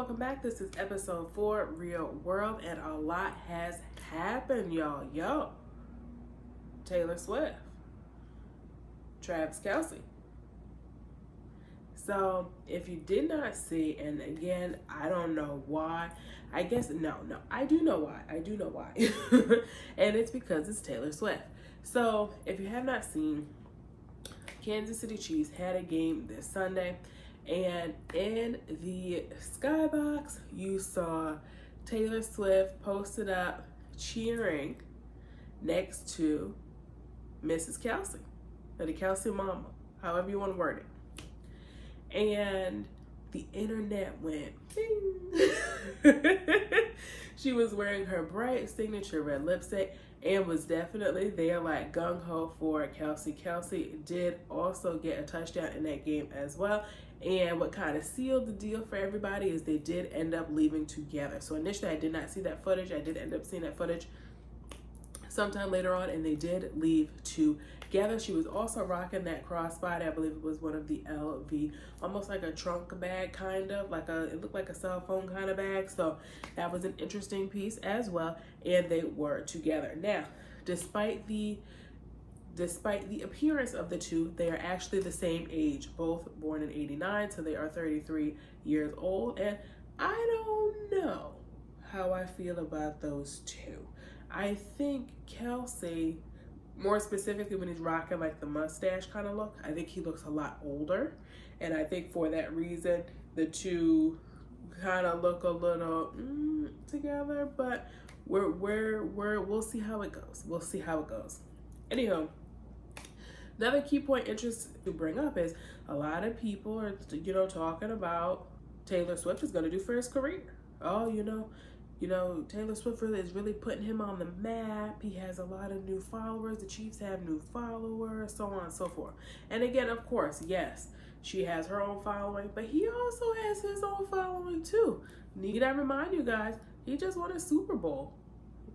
welcome back. This is episode 4, Real World, and a lot has happened, y'all. Taylor Swift, Travis Kelce. So, if you did not see, and again, I don't know why. I guess, no, I do know why. And it's because it's Taylor Swift. So, if you have not seen, Kansas City Chiefs had a game this Sunday, and in the skybox, you saw Taylor Swift posted up cheering next to Mrs. Kelce, or the Kelce mama, however you want to word it. And the internet went ding. She was wearing her bright signature red lipstick and was definitely there like gung-ho for Kelce. Kelce did also get a touchdown in that game as well. And what kind of sealed the deal for everybody is they did end up leaving together. So initially I did not see that footage. I did end up seeing that footage sometime later on, and they did leave together. She was also rocking that crossbody. I believe it was one of the LV, almost like a trunk bag, kind of like it looked like a cell phone kind of bag. So that was an interesting piece as well, and they were together. Now, despite the appearance of the two, they are actually the same age, both born in '89, so they are 33 years old, and I don't know how I feel about those two. I think Kelce, more specifically when he's rocking like the mustache kind of look, I think he looks a lot older. And I think for that reason, the two kind of look a little together, but we'll see how it goes. Anyhow, another key point interest to bring up is a lot of people are, talking about Taylor Swift is going to do for his career. Oh, Taylor Swift is really putting him on the map. He has a lot of new followers. The Chiefs have new followers, so on and so forth. And again, of course, yes, she has her own following, but he also has his own following too. Need I remind you guys, he just won a Super Bowl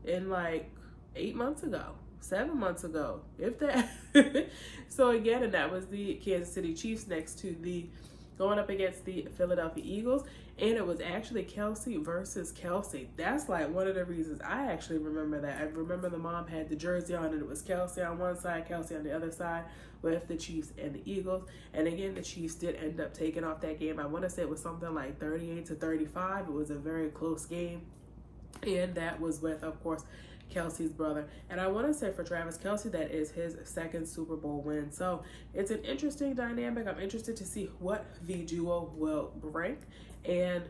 in like 7 months ago, if that. So again, and that was the Kansas City Chiefs going up against the Philadelphia Eagles, and it was actually Kelce versus Kelce. That's like one of the reasons I actually remember that. I remember the mom had the jersey on, and it was Kelce on one side, Kelce on the other side, with the Chiefs and the Eagles. And again, the Chiefs did end up taking off that game. I want to say it was something like 38-35. It was a very close game, and that was with, of course, Kelce's brother. And I want to say for Travis Kelce, that is his second Super Bowl win. So it's an interesting dynamic. I'm interested to see what the duo will bring and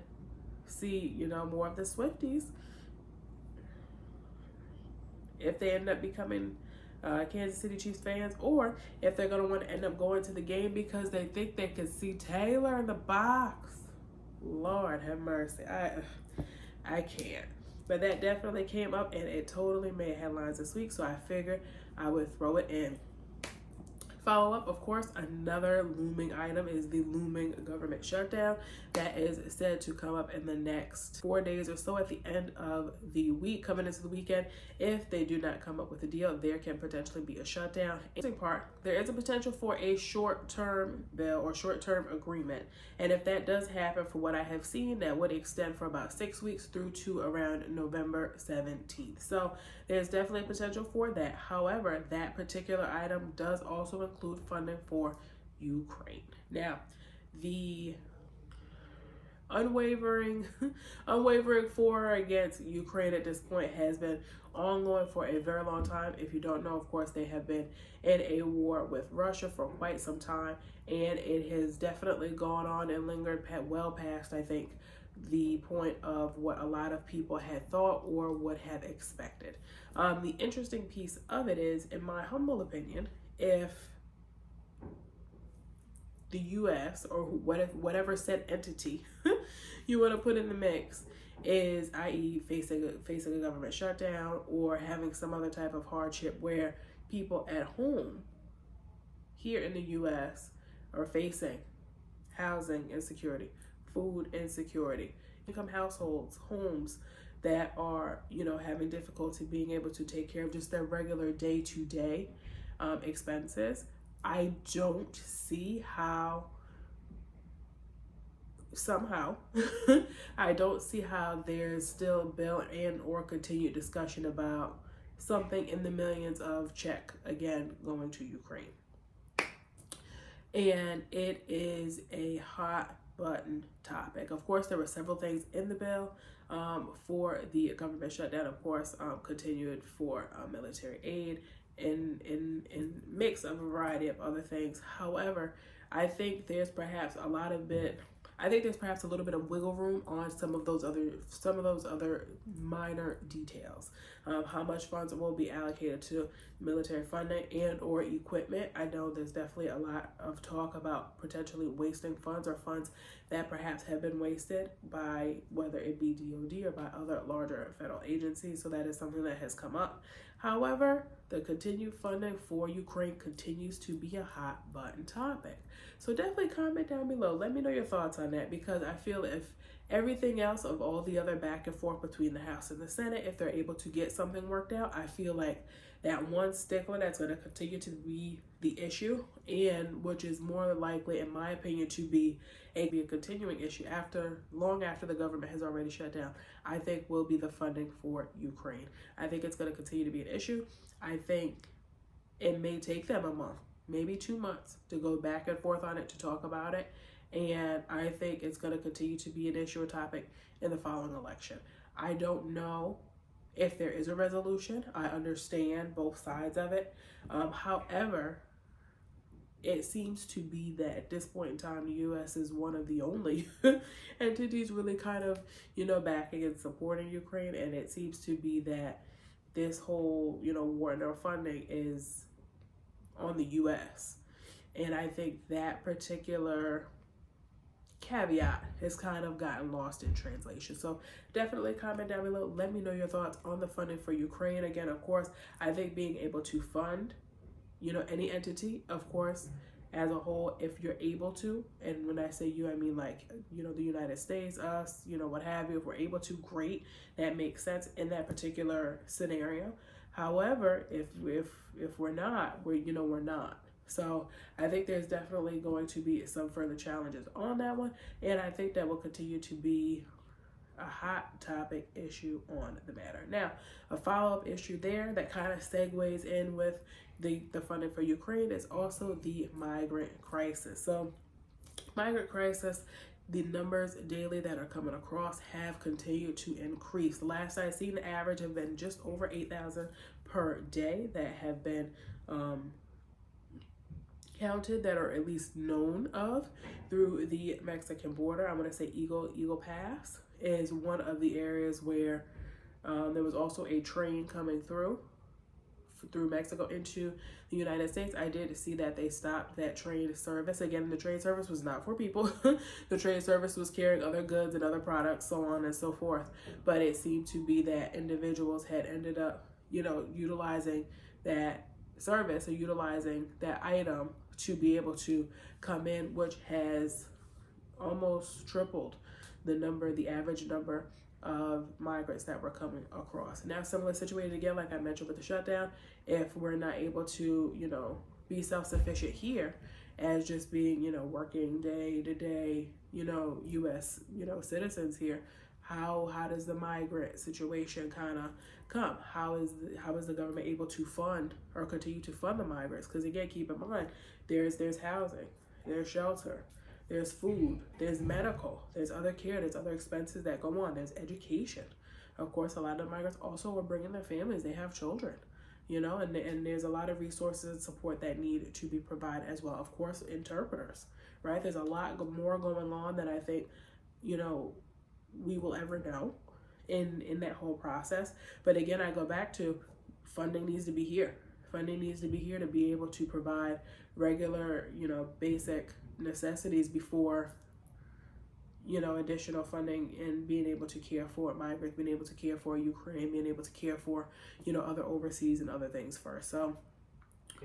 see, more of the Swifties. If they end up becoming Kansas City Chiefs fans, or if they're going to want to end up going to the game because they think they could see Taylor in the box. Lord have mercy. I can't. But that definitely came up, and it totally made headlines this week, so I figured I would throw it in. Follow up, of course, another looming item is the looming government shutdown that is said to come up in the next 4 days or so at the end of the week, coming into the weekend. If they do not come up with a deal, there can potentially be a shutdown. Interesting part, there is a potential for a short-term bill or short-term agreement. And if that does happen, for what I have seen, that would extend for about 6 weeks through to around November 17th. So there's definitely a potential for that. However, that particular item does also include funding for Ukraine. Now, the unwavering for against Ukraine at this point has been ongoing for a very long time. If you don't know, of course, they have been in a war with Russia for quite some time, and it has definitely gone on and lingered well past, I think, the point of what a lot of people had thought or would have expected. The interesting piece of it is, in my humble opinion, if the U.S. or whatever said entity you want to put in the mix is, i.e., facing a government shutdown or having some other type of hardship where people at home here in the U.S. are facing housing insecurity, food insecurity, income households, homes that are, having difficulty being able to take care of just their regular day-to-day expenses. I don't see how somehow. I don't see how there's still bill and or continued discussion about something in the millions of check again going to Ukraine. And it is a hot button topic. Of course, there were several things in the bill for the government shutdown. Of course, continued for military aid in mix of a variety of other things. However, I think there's perhaps a little bit of wiggle room on some of those other minor details. How much funds will be allocated to military funding and or equipment. I know there's definitely a lot of talk about potentially wasting funds or funds that perhaps have been wasted by whether it be DOD or by other larger federal agencies. So that is something that has come up. However, the continued funding for Ukraine continues to be a hot button topic. So definitely comment down below. Let me know your thoughts on that, because I feel if everything else of all the other back and forth between the House and the Senate, if they're able to get something worked out, I feel like that one stickler that's going to continue to be the issue, and which is more likely, in my opinion, to be a continuing issue long after the government has already shut down, I think will be the funding for Ukraine. I think it's going to continue to be an issue. I think it may take them a month, maybe 2 months, to go back and forth on it, to talk about it. And I think it's going to continue to be an issue or topic in the following election. I don't know if there is a resolution. I understand both sides of it. However, it seems to be that at this point in time, the U.S. is one of the only entities really kind of, backing and supporting Ukraine. And it seems to be that this whole, war and funding is on the U.S. And I think that particular caveat has kind of gotten lost in translation. So definitely comment down below. Let me know your thoughts on the funding for Ukraine. Again, of course, I think being able to fund, any entity, of course, as a whole, if you're able to, and when I say you, I mean like, the United States, us, what have you, if we're able to, great, that makes sense in that particular scenario. However, if we're not, we're not. So I think there's definitely going to be some further challenges on that one, and I think that will continue to be a hot topic issue on the matter. Now, a follow-up issue there that kind of segues in with the funding for Ukraine is also the migrant crisis. So migrant crisis, the numbers daily that are coming across have continued to increase. The last I seen, the average have been just over 8,000 per day that have been counted, that are at least known of through the Mexican border. I'm going to say Eagle Pass is one of the areas where there was also a train coming through Mexico into the United States. I did see that they stopped that train service. Again, the train service was not for people. The train service was carrying other goods and other products, so on and so forth. But it seemed to be that individuals had ended up, utilizing that service or utilizing that item to be able to come in, which has almost tripled the average number of migrants that were coming across. Now, similar situated again, like I mentioned with the shutdown, if we're not able to, be self-sufficient here as just being, working day to day, U.S., citizens here, how does the migrant situation kind of come? How is the government able to fund or continue to fund the migrants? Because again, keep in mind, there's housing, there's shelter, there's food, there's medical, there's other care, there's other expenses that go on, there's education. Of course, a lot of the migrants also are bringing their families, they have children, and there's a lot of resources and support that need to be provided as well. Of course, interpreters, right? There's a lot more going on than I think, we will ever know in that whole process. But again, I go back to funding needs to be here. Funding needs to be here to be able to provide regular, basic necessities before, additional funding and being able to care for migrants, being able to care for Ukraine, being able to care for, other overseas and other things first. So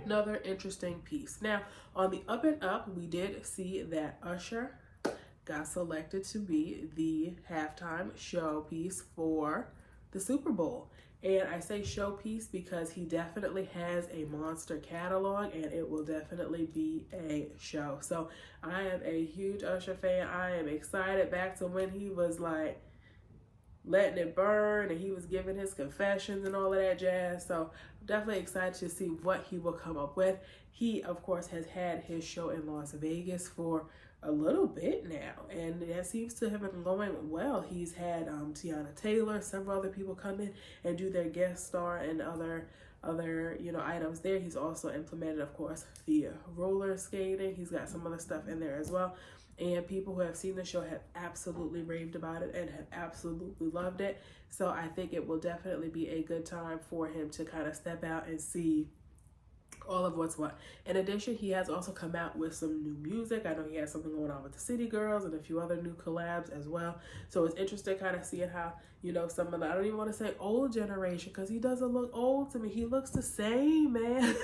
another interesting piece. Now, on the up and up, we did see that Usher got selected to be the halftime show piece for the Super Bowl. And I say showpiece because he definitely has a monster catalog and it will definitely be a show. So I am a huge Usher fan. I am excited back to when he was like letting it burn and he was giving his confessions and all of that jazz. So I'm definitely excited to see what he will come up with. He, of course, has had his show in Las Vegas for a little bit now, and that seems to have been going well. He's had Tiana Taylor, several other people come in and do their guest star and other items there. He's also implemented, of course, the roller skating. He's got some other stuff in there as well. And people who have seen the show have absolutely raved about it and have absolutely loved it. So I think it will definitely be a good time for him to kind of step out and see all of what's what. In addition, he has also come out with some new music. I know he has something going on with the City Girls and a few other new collabs as well. So it's interesting kind of seeing how, some of the, I don't even want to say old generation because he doesn't look old to me. He looks the same, man.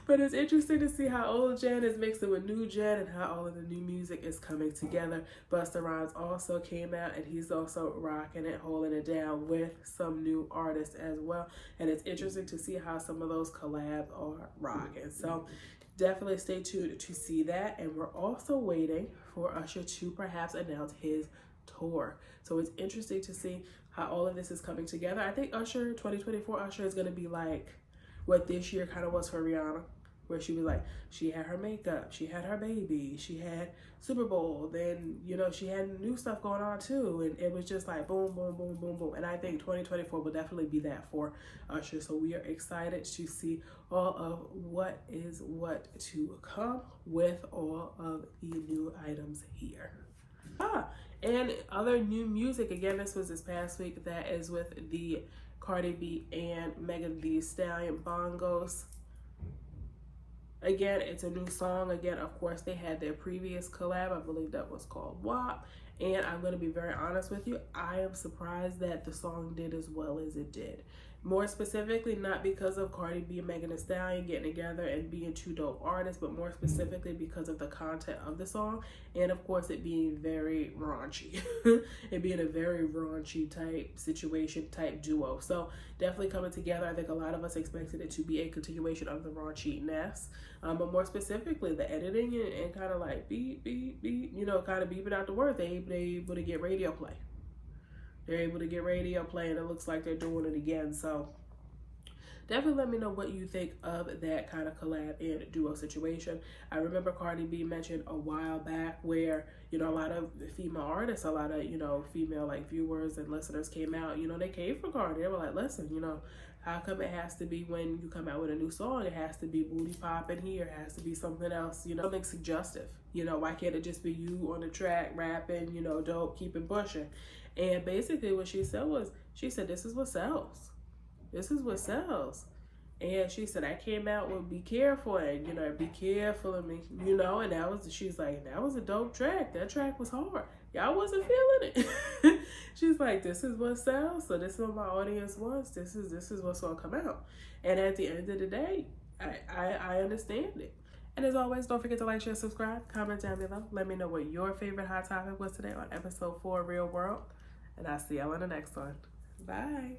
But it's interesting to see how old gen is mixing with new gen and how all of the new music is coming together. Busta Rhymes also came out and he's also rocking it, holding it down with some new artists as well. And it's interesting to see how some of those collabs are rocking. So definitely stay tuned to see that. And we're also waiting for Usher to perhaps announce his tour. So it's interesting to see how all of this is coming together. I think 2024 Usher is going to be like what this year kind of was for Rihanna, where she was like, she had her makeup, she had her baby, she had Super Bowl, then, she had new stuff going on too. And it was just like boom, boom, boom, boom, boom. And I think 2024 will definitely be that for Usher. So we are excited to see all of what is what to come with all of the new items here. And other new music, again, this was this past week, that is with the Cardi B and Megan Thee Stallion, Bongos. Again, it's a new song. Again, of course, they had their previous collab. I believe that was called WAP. And I'm going to be very honest with you. I am surprised that the song did as well as it did. More specifically, not because of Cardi B and Megan Thee Stallion getting together and being two dope artists, but more specifically because of the content of the song. And of course, it being very raunchy. It being a very raunchy type situation, type duo. So definitely coming together. I think a lot of us expected it to be a continuation of the raunchiness. But more specifically, the editing and kind of like beep, beep, beep, kind of beeping out the word. They able to get radio play. They're able to get radio play, and it looks like they're doing it again. So definitely let me know what you think of that kind of collab and duo situation. I remember Cardi B mentioned a while back where, a lot of female artists, a lot of, female like viewers and listeners came out, they came for Cardi. They were like, listen, how come it has to be when you come out with a new song, it has to be booty popping here, it has to be something else, something suggestive. Why can't it just be you on the track rapping, dope, keeping pushing? And basically what she said was, this is what sells. This is what sells. And she said, I came out with Be Careful and, be careful of me, and she's like, that was a dope track. That track was hard. Y'all wasn't feeling it. She's like, this is what sells. So this is what my audience wants. This is what's going to come out. And at the end of the day, I understand it. And as always, don't forget to like, share, subscribe, comment down below. Let me know what your favorite hot topic was today on episode 4 Real World. And I'll see y'all on the next one. Bye.